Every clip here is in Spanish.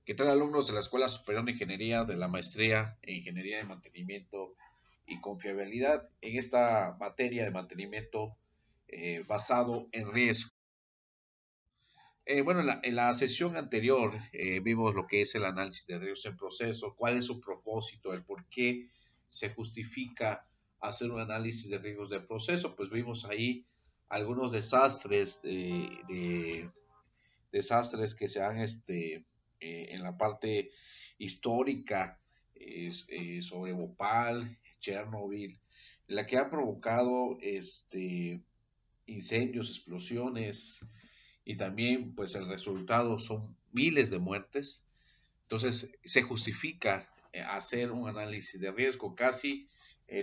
¿Qué tal, alumnos de la Escuela Superior de Ingeniería, de la Maestría en Ingeniería de Mantenimiento y Confiabilidad? En esta materia de mantenimiento basado en riesgo. Bueno, en la sesión anterior vimos lo que es el análisis de riesgos en proceso, cuál es su propósito, el por qué se justifica hacer un análisis de riesgos de proceso. Pues vimos ahí algunos desastres que se han en la parte histórica sobre Bhopal, Chernobyl, la que han provocado incendios, explosiones, y también pues el resultado son miles de muertes. Entonces se justifica hacer un análisis de riesgo. Casi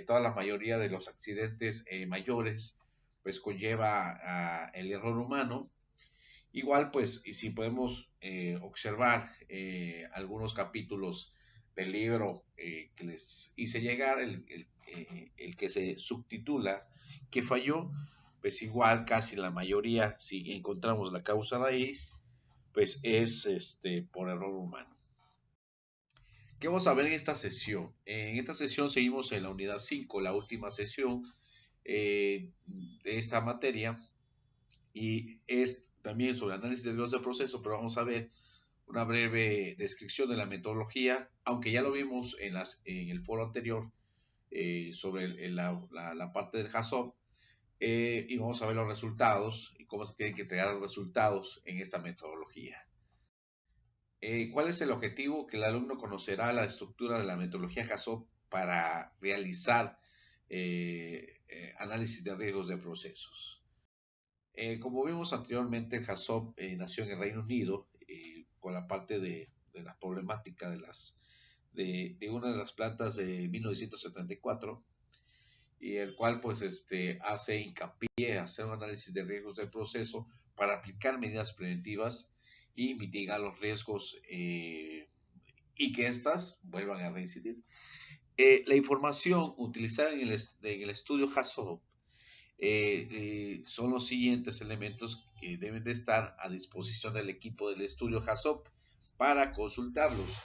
toda la mayoría de los accidentes mayores pues conlleva el error humano. Igual, pues, y si podemos observar algunos capítulos del libro que les hice llegar, el que se subtitula ¿Qué falló? Pues igual casi la mayoría, si encontramos la causa raíz, pues es por error humano. ¿Qué vamos a ver en esta sesión? En esta sesión seguimos en la unidad 5, la última sesión de esta materia, y es también sobre análisis de riesgos de proceso, pero vamos a ver una breve descripción de la metodología, aunque ya lo vimos en el foro anterior sobre la parte del HACCP, y vamos a ver los resultados y cómo se tienen que entregar los resultados en esta metodología. ¿Cuál es el objetivo? Que el alumno conocerá la estructura de la metodología HACCP para realizar análisis de riesgos de procesos. Como vimos anteriormente, el HACCP nació en el Reino Unido con la parte de la problemática de una de las plantas de 1974, y el cual pues hace hincapié a hacer un análisis de riesgos del proceso para aplicar medidas preventivas y mitigar los riesgos y que éstas vuelvan a reincidir. La información utilizada en el estudio HACCP son los siguientes elementos que deben de estar a disposición del equipo del estudio HACCP para consultarlos.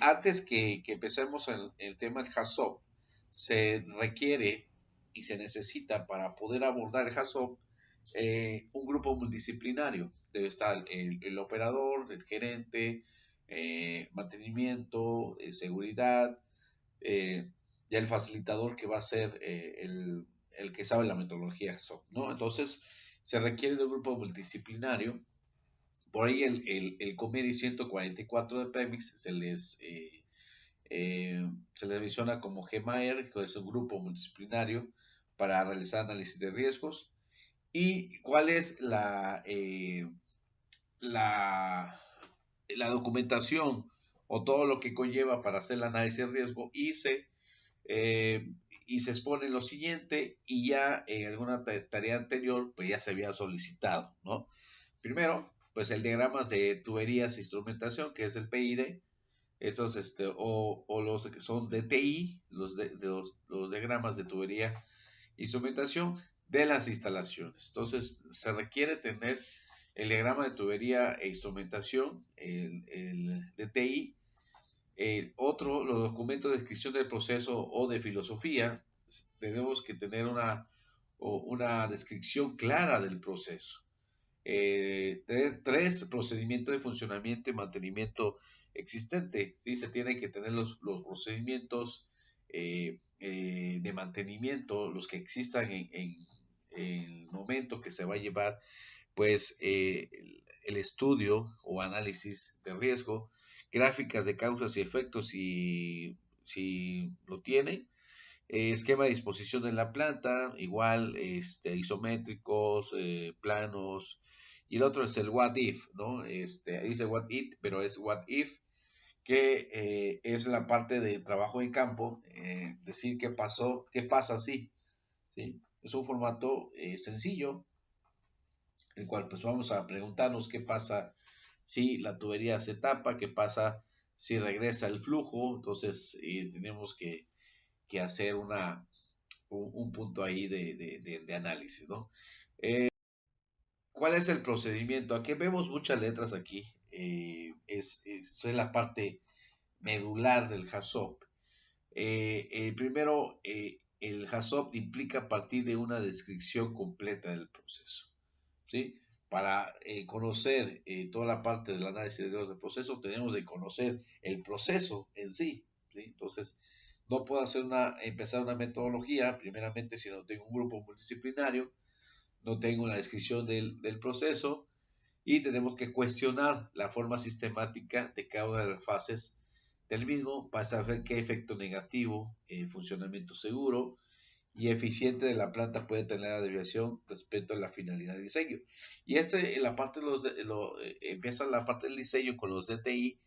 Antes que empecemos el tema del HACCP, se requiere y se necesita para poder abordar el HACCP un grupo multidisciplinario. Debe estar el operador, el gerente, mantenimiento, seguridad, y el facilitador que va a ser el que sabe la metodología HACCP, ¿no? Entonces, se requiere de un grupo multidisciplinario. Por ahí el COMERI 144 de PEMIX se les menciona como GMAER, que es un grupo multidisciplinario para realizar análisis de riesgos. ¿Y cuál es la documentación o todo lo que conlleva para hacer el análisis de riesgo? Y se expone lo siguiente, y ya en alguna tarea anterior pues ya se había solicitado, ¿no? Primero, pues el diagramas de tuberías e instrumentación, que es el PID. Estos o los que son DTI, los diagramas de tubería e instrumentación de las instalaciones. Entonces se requiere tener el diagrama de tubería e instrumentación, el DTI. Los documentos de descripción del proceso o de filosofía. Tenemos que tener una descripción clara del proceso. Tres, procedimientos de funcionamiento y mantenimiento existente. ¿Sí? Se tienen que tener los procedimientos de mantenimiento, los que existan en el momento que se va a llevar pues el estudio o análisis de riesgo, gráficas de causas y efectos si lo tienen, esquema de disposición de la planta, igual isométricos, planos, y el otro es el what if, ¿no? Dice what it, pero es what if, que es la parte de trabajo en campo, decir qué pasó, qué pasa si, ¿sí? Es un formato sencillo, el cual pues vamos a preguntarnos qué pasa si la tubería se tapa, qué pasa si regresa el flujo. Entonces tenemos que hacer un punto ahí de análisis, ¿no? ¿Cuál es el procedimiento? Aquí vemos muchas letras aquí. es la parte medular del HACCP. Primero, el HACCP implica partir de una descripción completa del proceso, ¿sí? Para conocer toda la parte del análisis de riesgos del proceso, tenemos que conocer el proceso en sí, ¿sí? Entonces, no puedo empezar una metodología, primeramente, si no tengo un grupo multidisciplinario, no tengo una descripción del proceso, y tenemos que cuestionar la forma sistemática de cada una de las fases del mismo para saber qué efecto negativo, funcionamiento seguro y eficiente de la planta puede tener la desviación respecto a la finalidad del diseño. Y la parte empieza la parte del diseño con los DTI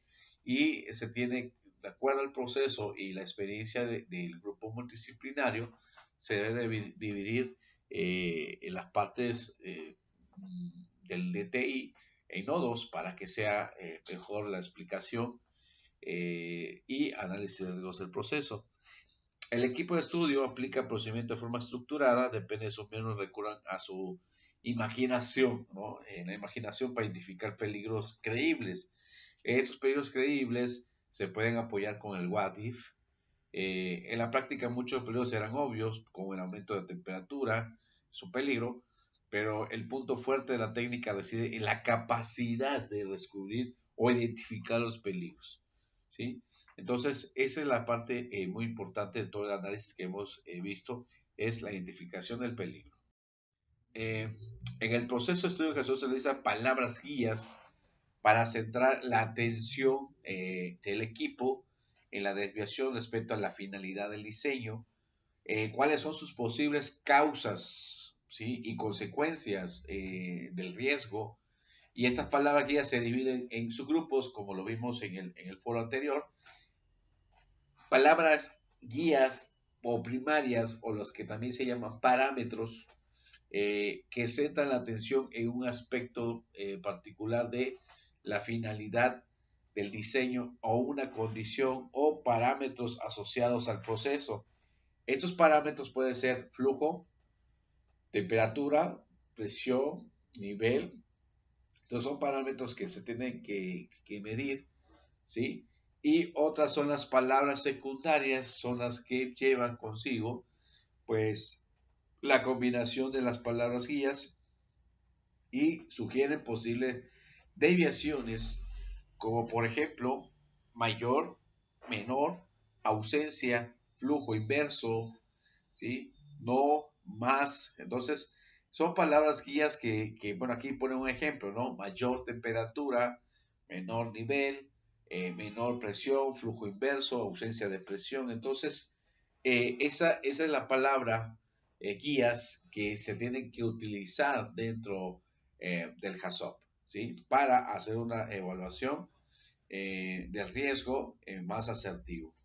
y se tiene, de acuerdo al proceso y la experiencia del grupo multidisciplinario, se debe dividir en las partes del DTI en nodos para que sea mejor la explicación y análisis de riesgos del proceso. El equipo de estudio aplica el procedimiento de forma estructurada, depende de sus miembros recurran a su imaginación, ¿no? La imaginación para identificar peligros creíbles. Estos peligros creíbles se pueden apoyar con el what if. En la práctica muchos peligros eran obvios, como el aumento de temperatura, su peligro, pero el punto fuerte de la técnica reside en la capacidad de descubrir o identificar los peligros, ¿sí? Entonces, esa es la parte muy importante de todo el análisis que hemos visto, es la identificación del peligro. En el proceso de estudio de Jesús se utilizan palabras guías para centrar la atención del equipo en la desviación respecto a la finalidad del diseño, cuáles son sus posibles causas, ¿sí? Y consecuencias del riesgo. Y estas palabras guías se dividen en subgrupos, como lo vimos en el foro anterior. Palabras guías o primarias, o los que también se llaman parámetros, que centran la atención en un aspecto particular de la finalidad del diseño o una condición o parámetros asociados al proceso. Estos parámetros pueden ser flujo, temperatura, presión, nivel. Entonces son parámetros que se tienen que medir, ¿sí? Y otras son las palabras secundarias, son las que llevan consigo, pues, la combinación de las palabras guías y sugieren posibles desviaciones, como por ejemplo, mayor, menor, ausencia, flujo inverso, ¿sí? No, más. Entonces, son palabras guías bueno, aquí pone un ejemplo, ¿no? Mayor temperatura, menor nivel, menor presión, flujo inverso, ausencia de presión. Entonces, esa es la palabra guías que se tienen que utilizar dentro del HACCP, ¿sí? Para hacer una evaluación del riesgo más asertivo.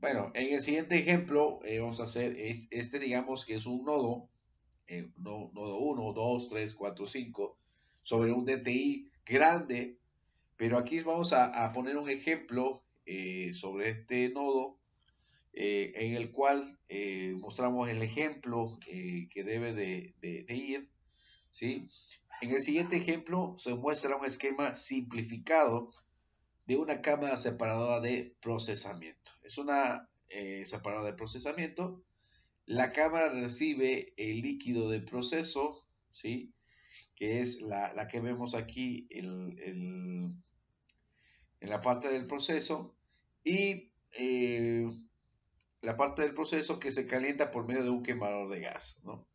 Bueno, en el siguiente ejemplo vamos a hacer digamos que es un nodo, nodo 1, 2, 3, 4, 5, sobre un DTI grande, pero aquí vamos a poner un ejemplo sobre este nodo en el cual mostramos el ejemplo que debe de ir, ¿sí? En el siguiente ejemplo se muestra un esquema simplificado de una cámara separadora de procesamiento. Es una separadora de procesamiento. La cámara recibe el líquido de proceso, ¿sí? Que es la que vemos aquí en la parte del proceso. Y la parte del proceso que se calienta por medio de un quemador de gas, ¿no?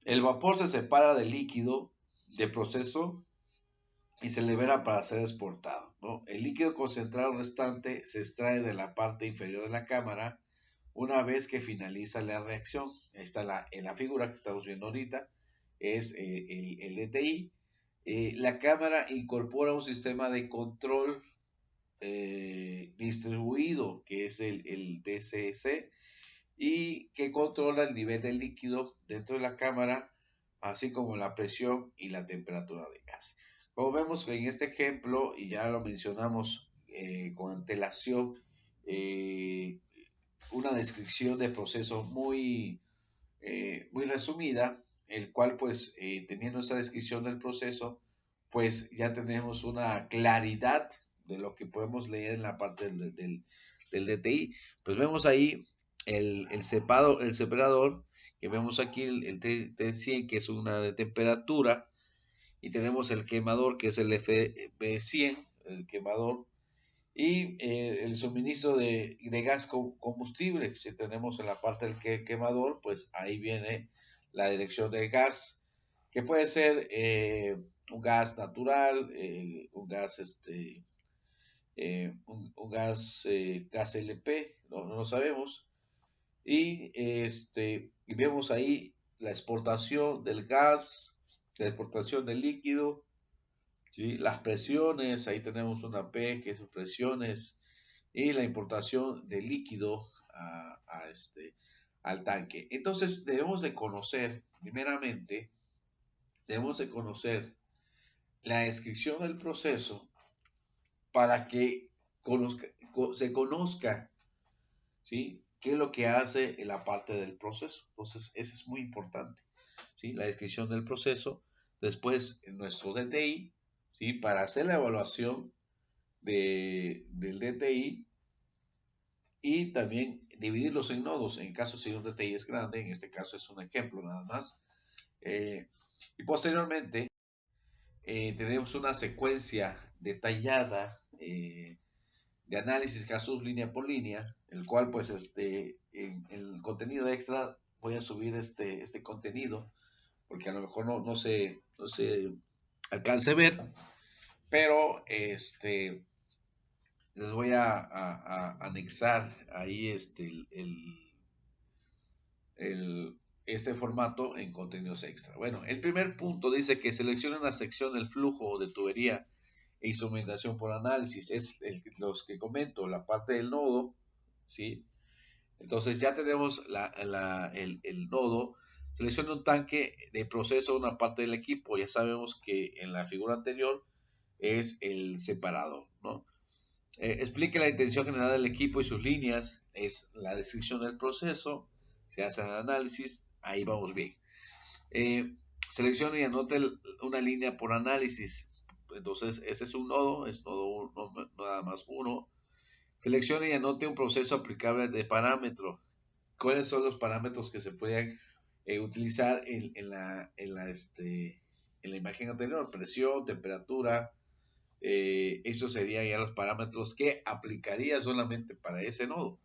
El vapor se separa del líquido de proceso y se libera para ser exportado, ¿no? El líquido concentrado restante se extrae de la parte inferior de la cámara una vez que finaliza la reacción. Está en la figura que estamos viendo ahorita, es el DTI. La cámara incorpora un sistema de control distribuido, que es el DCC, y que controla el nivel del líquido dentro de la cámara, así como la presión y la temperatura de gas. Como vemos en este ejemplo, y ya lo mencionamos con antelación, una descripción de proceso muy resumida, el cual pues teniendo esa descripción del proceso, pues ya tenemos una claridad de lo que podemos leer en la parte del DTI. Pues vemos ahí el separador, que vemos aquí el T100, que es una de temperatura, y tenemos el quemador, que es el FB100, el quemador, y el suministro de gas combustible. Si tenemos en la parte del quemador, pues ahí viene la dirección de gas, que puede ser un gas natural, un gas gas LP, no lo sabemos. Y vemos ahí la exportación del gas, la exportación del líquido, ¿sí? Las presiones, ahí tenemos una P que es presiones, y la importación de líquido al tanque. Entonces debemos de conocer, primeramente, debemos de conocer la descripción del proceso para que se conozca, ¿sí? ¿Qué es lo que hace en la parte del proceso? Entonces, eso es muy importante, ¿sí? La descripción del proceso. Después, en nuestro DTI, ¿sí? Para hacer la evaluación del DTI, y también dividirlos en nodos, en caso si un DTI es grande, en este caso es un ejemplo nada más. Y posteriormente, tenemos una secuencia detallada de análisis casos línea por línea, el cual pues en el contenido extra voy a subir este contenido, porque a lo mejor no se alcance a ver, pero les voy a anexar ahí este formato en contenidos extra. Bueno, el primer punto dice que seleccione la sección del flujo de tubería e instrumentación por análisis. Es los que comento, la parte del nodo, ¿sí? Entonces ya tenemos el nodo. Selecciona un tanque de proceso, una parte del equipo. Ya sabemos que en la figura anterior es el separador, ¿no? Explique la intención general del equipo y sus líneas. Es la descripción del proceso. Se hace el análisis. Ahí vamos bien. Seleccione y anote una línea por análisis. Entonces, ese es un nodo. Es nodo uno, nada más uno. Seleccione y anote un proceso aplicable de parámetro. ¿Cuáles son los parámetros que se pueden utilizar en la imagen anterior? Presión, temperatura. Eso serían ya los parámetros que aplicaría solamente para ese nodo.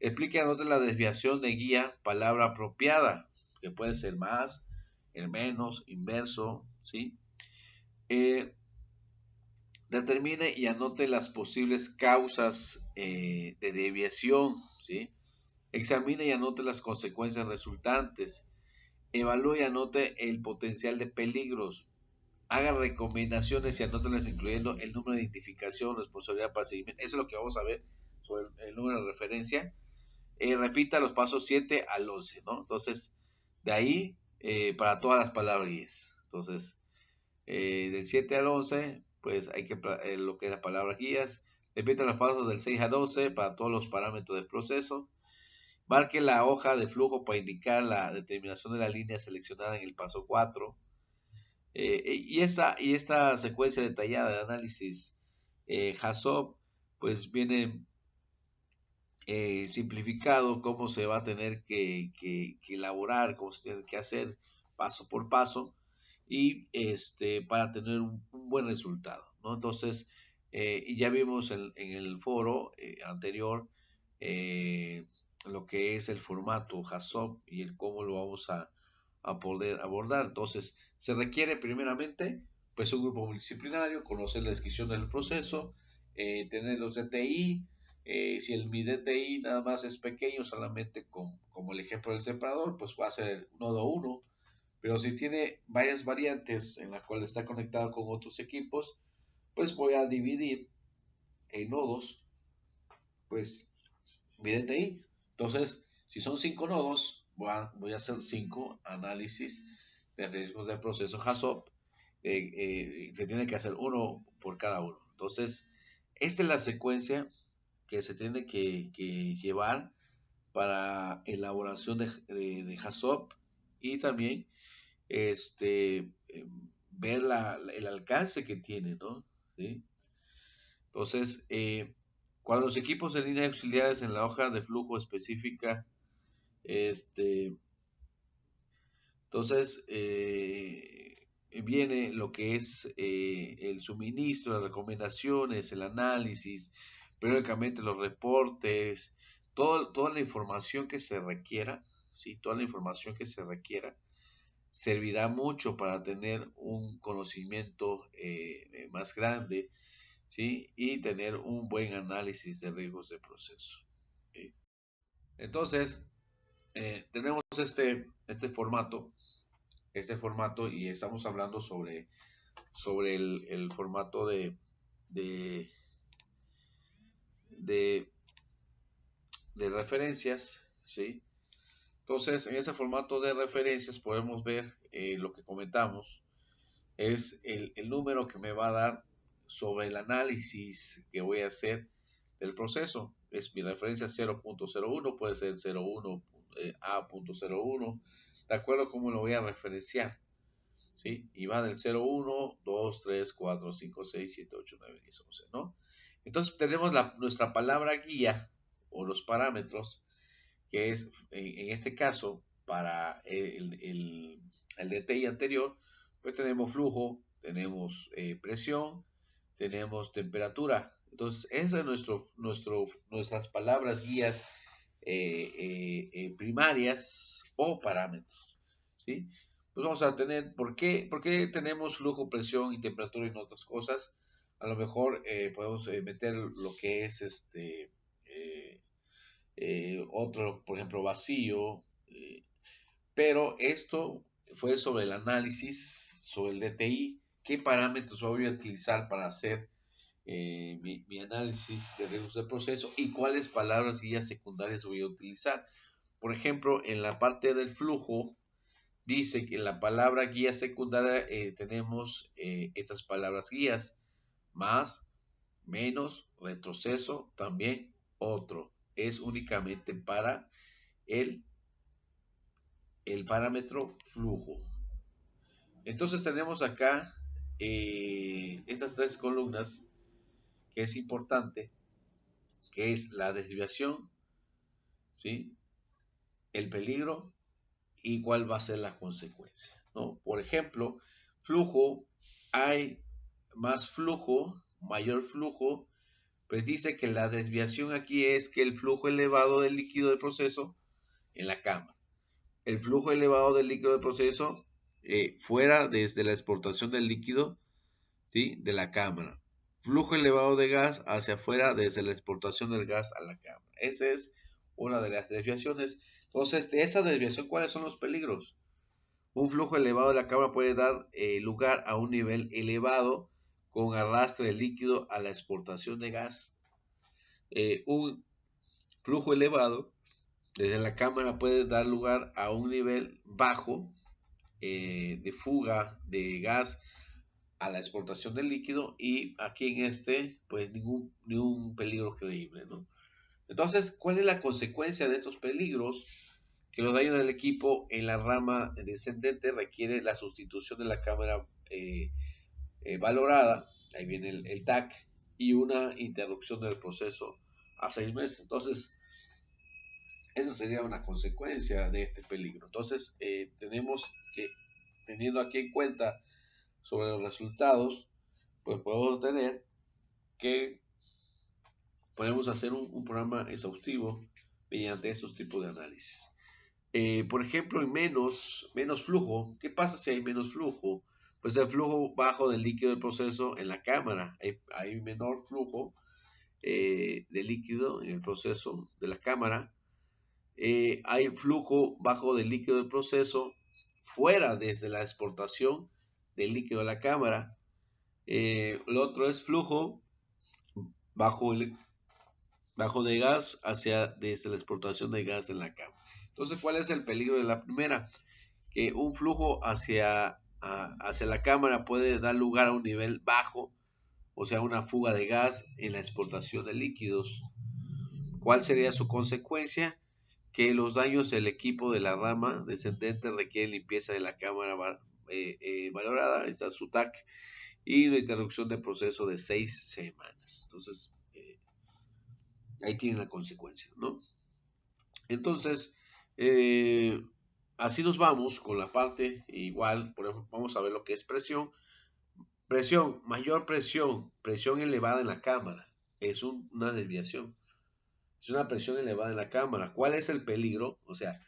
Explique y anote la desviación de guía, palabra apropiada, que puede ser más, el menos, inverso, ¿sí? Determine y anote las posibles causas de desviación, ¿sí? Examine y anote las consecuencias resultantes. Evalúe y anote el potencial de peligros. Haga recomendaciones y anótelas incluyendo el número de identificación, responsabilidad para seguimiento. Eso es lo que vamos a ver sobre el número de referencia. Repita los pasos 7 al 11, ¿no? Entonces, de ahí para todas las palabras. Entonces, del 7 al 11, pues hay que lo que es la palabra guías. Repita los pasos del 6 a 12 para todos los parámetros del proceso. Marque la hoja de flujo para indicar la determinación de la línea seleccionada en el paso 4. Y esta secuencia detallada de análisis HACCP, pues viene simplificado cómo se va a tener que elaborar, cómo se tiene que hacer paso por paso, y para tener un buen resultado, ¿no? Entonces, y ya vimos en el foro anterior lo que es el formato HACCP y el cómo lo vamos a poder abordar. Entonces, se requiere primeramente pues un grupo multidisciplinario, conocer la descripción del proceso, tener los DTI. Si mi DTI nada más es pequeño, solamente como el ejemplo del separador, pues va a ser nodo 1. Pero si tiene varias variantes en la cual está conectado con otros equipos, pues voy a dividir en nodos, pues mi DTI. Entonces, si son 5 nodos, voy a hacer 5 análisis de riesgos del proceso HACCP. Se tiene que hacer uno por cada uno. Entonces, esta es la secuencia que se tiene que llevar para elaboración de HACCP, y también ver el alcance que tiene, ¿no? ¿Sí? Entonces, cuando los equipos de línea auxiliares en la hoja de flujo específica, este, entonces viene lo que es el suministro, las recomendaciones, el análisis, periódicamente los reportes, toda la información que se requiera, ¿sí? Toda la información que se requiera servirá mucho para tener un conocimiento más grande, ¿sí? Y tener un buen análisis de riesgos de proceso. ¿Sí? Entonces, tenemos este formato y estamos hablando sobre el formato de, de, de referencias, ¿sí? Entonces, en ese formato de referencias podemos ver lo que comentamos, es el número que me va a dar sobre el análisis que voy a hacer del proceso. Es mi referencia 0.01, puede ser 01 A.01, de acuerdo a cómo lo voy a referenciar. ¿Sí? Y va del 0, 1, 2, 3, 4, 5, 6, 7, 8, 9, 10, 11, ¿no? Entonces tenemos nuestra palabra guía o los parámetros, que es, en este caso, para el DTI anterior, pues tenemos flujo, tenemos presión, tenemos temperatura. Entonces, esas son nuestras palabras guías primarias o parámetros, ¿sí? Pues vamos a tener, ¿por qué tenemos flujo, presión y temperatura en otras cosas? A lo mejor podemos meter lo que es otro, por ejemplo, vacío, pero esto fue sobre el análisis, sobre el DTI, qué parámetros voy a utilizar para hacer mi análisis de riesgos de proceso y cuáles palabras guías secundarias voy a utilizar. Por ejemplo, en la parte del flujo, dice que en la palabra guía secundaria tenemos estas palabras guías, más, menos, retroceso, también otro. Es únicamente para el, el parámetro flujo. Entonces tenemos acá estas tres columnas que es importante, que es la desviación, ¿sí? El peligro y cuál va a ser la consecuencia, ¿no? Por ejemplo, flujo, hay más flujo, mayor flujo, pues dice que la desviación aquí es que el flujo elevado del líquido de proceso en la cámara. El flujo elevado del líquido de proceso fuera desde la exportación del líquido, ¿sí? De la cámara. Flujo elevado de gas hacia afuera desde la exportación del gas a la cámara. Esa es una de las desviaciones. Entonces, de esa desviación, ¿cuáles son los peligros? Un flujo elevado de la cámara puede dar lugar a un nivel elevado con arrastre de líquido a la exportación de gas. Un flujo elevado desde la cámara puede dar lugar a un nivel bajo de fuga de gas a la exportación del líquido y aquí en pues ningún peligro creíble, ¿no? Entonces, ¿cuál es la consecuencia de estos peligros? Que los daños del equipo en la rama descendente requiere la sustitución de la cámara valorada, ahí viene el TAC, y una interrupción del proceso a 6 meses. Entonces, esa sería una consecuencia de este peligro. Entonces, tenemos que, teniendo aquí en cuenta sobre los resultados, pues podemos tener que podemos hacer un programa exhaustivo mediante esos tipos de análisis. Por ejemplo, en menos flujo, ¿qué pasa si hay menos flujo? Pues el flujo bajo del líquido del proceso en la cámara, hay menor flujo de líquido en el proceso de la cámara, hay flujo bajo del líquido del proceso fuera desde la exportación del líquido a la cámara, lo otro es flujo bajo de gas desde la exportación de gas en la cámara. Entonces, ¿cuál es el peligro de la primera? Que un flujo hacia la cámara puede dar lugar a un nivel bajo, o sea, una fuga de gas en la exportación de líquidos. ¿Cuál sería su consecuencia? Que los daños del equipo de la rama descendente requieren limpieza de la cámara valorada, está su TAC, y la interrupción del proceso de 6 semanas. Entonces, ahí tienen la consecuencia, ¿no? Entonces, así nos vamos con la parte igual. Por ejemplo, vamos a ver lo que es presión. Presión, mayor presión, presión elevada en la cámara. Es una desviación. Es una presión elevada en la cámara. ¿Cuál es el peligro? O sea,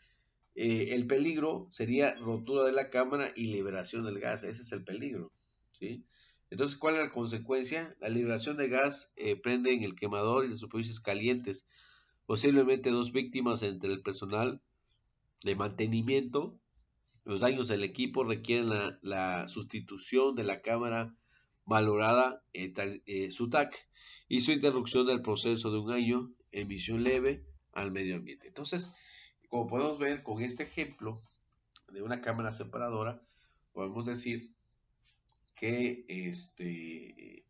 el peligro sería rotura de la cámara y liberación del gas. Ese es el peligro, ¿sí? Entonces, ¿cuál es la consecuencia? La liberación de gas prende en el quemador y las superficies calientes. Posiblemente 2 víctimas entre el personal de mantenimiento. Los daños del equipo requieren la sustitución de la cámara valorada SUTAC y su interrupción del proceso de un año, emisión leve al medio ambiente. Entonces, como podemos ver con este ejemplo de una cámara separadora, podemos decir que,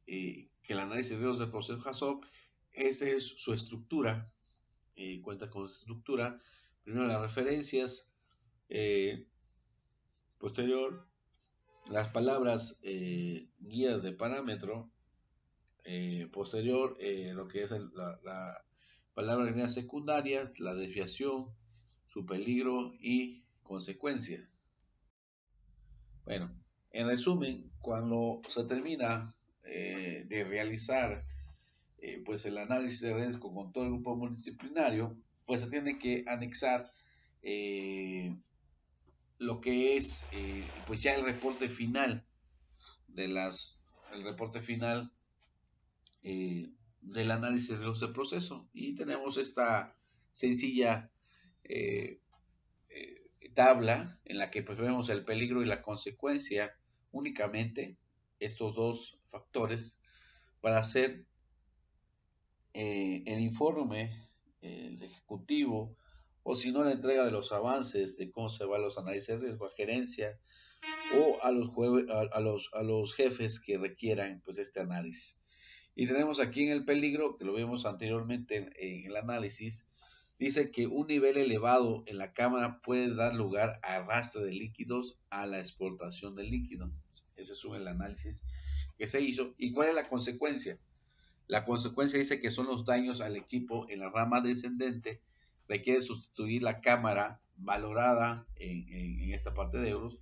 que el análisis de riesgos del proceso HACCP, esa es su estructura, cuenta con su estructura, primero las referencias, posterior las palabras guías de parámetro, posterior lo que es la palabra guía secundaria, la desviación, su peligro y consecuencia. Bueno, en resumen, cuando se termina de realizar pues el análisis de riesgo con todo el grupo multidisciplinario, pues se tiene que anexar lo que es pues ya el reporte final el reporte final del análisis de riesgos de proceso, y tenemos esta sencilla eh, tabla en la que pues vemos el peligro y la consecuencia únicamente, estos dos factores, para hacer el informe, el ejecutivo, o si no la entrega de los avances de cómo se van los análisis de riesgo a gerencia o a los jefes que requieran pues este análisis. Y tenemos aquí en el peligro, que lo vimos anteriormente en el análisis, dice que un nivel elevado en la cámara puede dar lugar a arrastre de líquidos a la exportación del líquido. Ese es el análisis que se hizo. ¿Y cuál es la consecuencia? La consecuencia dice que son los daños al equipo en la rama descendente. Requiere sustituir la cámara valorada en esta parte de euros,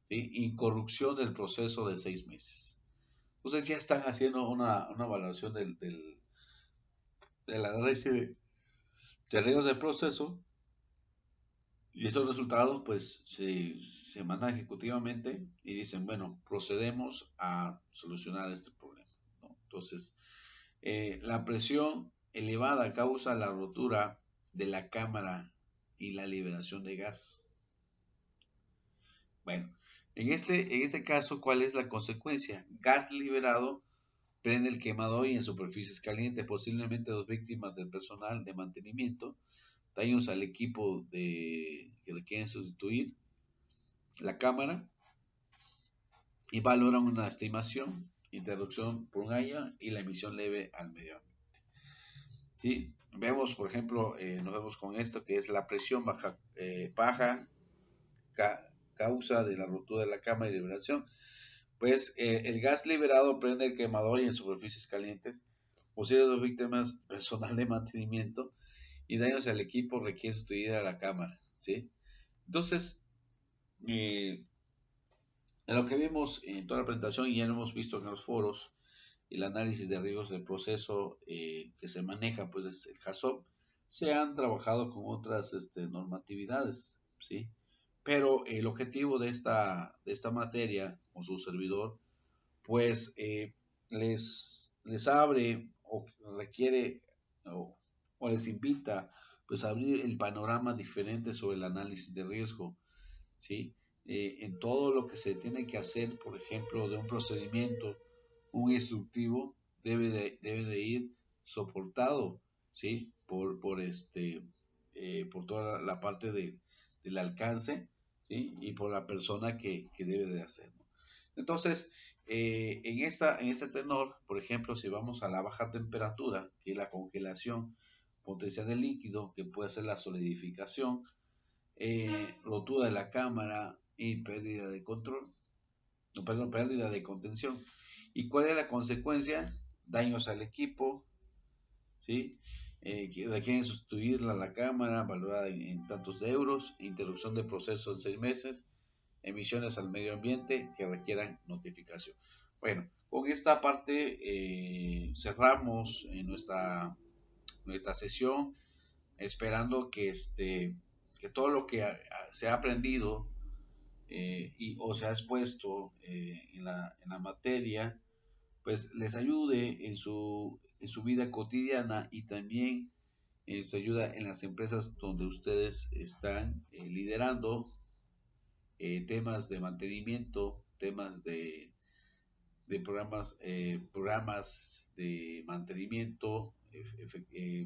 ¿sí? Y corrupción del proceso de 6 meses. Entonces ya están haciendo una evaluación del análisis de riesgos de proceso, y esos resultados pues se mandan ejecutivamente y dicen, bueno, procedemos a solucionar este problema, ¿no? Entonces, la presión elevada causa la rotura de la cámara y la liberación de gas. Bueno, en este caso, ¿cuál es la consecuencia? Gas liberado prende el quemador y en superficies calientes, posiblemente 2 víctimas del personal de mantenimiento, daños al equipo que requieren sustituir la cámara, y valoran una estimación, interrupción por un año y la emisión leve al medio ambiente. ¿Sí? Vemos, por ejemplo, nos vemos con esto que es la presión baja, causa de la rotura de la cámara y liberación. Pues el gas liberado prende el quemador y en superficies calientes, posibles 2 víctimas personal de mantenimiento y daños al equipo requiere sustituir a la cámara, ¿sí? Entonces, en lo que vimos en toda la presentación y ya lo hemos visto en los foros, el análisis de riesgos del proceso que se maneja, pues es el HACCP, se han trabajado con otras normatividades, ¿sí? Pero el objetivo de esta materia, con su servidor, pues les abre o requiere o les invita pues a abrir el panorama diferente sobre el análisis de riesgo, ¿sí? En todo lo que se tiene que hacer, por ejemplo, de un procedimiento, un instructivo debe de ir soportado, ¿sí? Por toda la parte del alcance, ¿sí? Y por la persona que debe de hacerlo. Entonces, en este tenor, por ejemplo, si vamos a la baja temperatura, que es la congelación potencial del líquido, que puede ser la solidificación, rotura de la cámara y pérdida de control, no, perdón, pérdida de contención. ¿Y cuál es la consecuencia? Daños al equipo, ¿sí? Que requieren sustituir la cámara valorada en tantos de euros, interrupción de proceso en 6 meses, emisiones al medio ambiente que requieran notificación. Bueno, con esta parte cerramos nuestra sesión, esperando que todo lo que se ha aprendido o se ha expuesto en la materia, pues les ayude en su vida cotidiana y también se ayuda en las empresas donde ustedes están liderando temas de mantenimiento, temas de programas de mantenimiento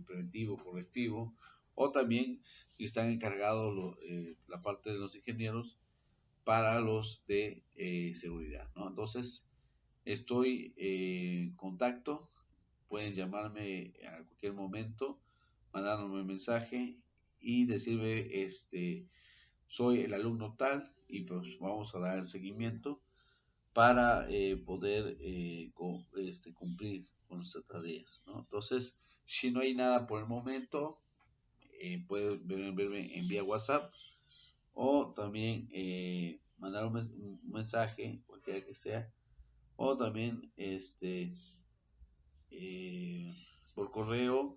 preventivo, correctivo, o también están encargados la parte de los ingenieros para los de seguridad, ¿no? Entonces, estoy en contacto, pueden llamarme a cualquier momento, mandarme un mensaje y decirme, soy el alumno tal y pues vamos a dar el seguimiento para poder cumplir con nuestras tareas, ¿no? Entonces, si no hay nada por el momento, pueden verme en vía WhatsApp o también mandar un mensaje, cualquiera que sea, o también eh, por correo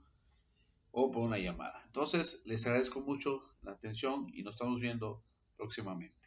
o por una llamada. Entonces, les agradezco mucho la atención y nos estamos viendo próximamente.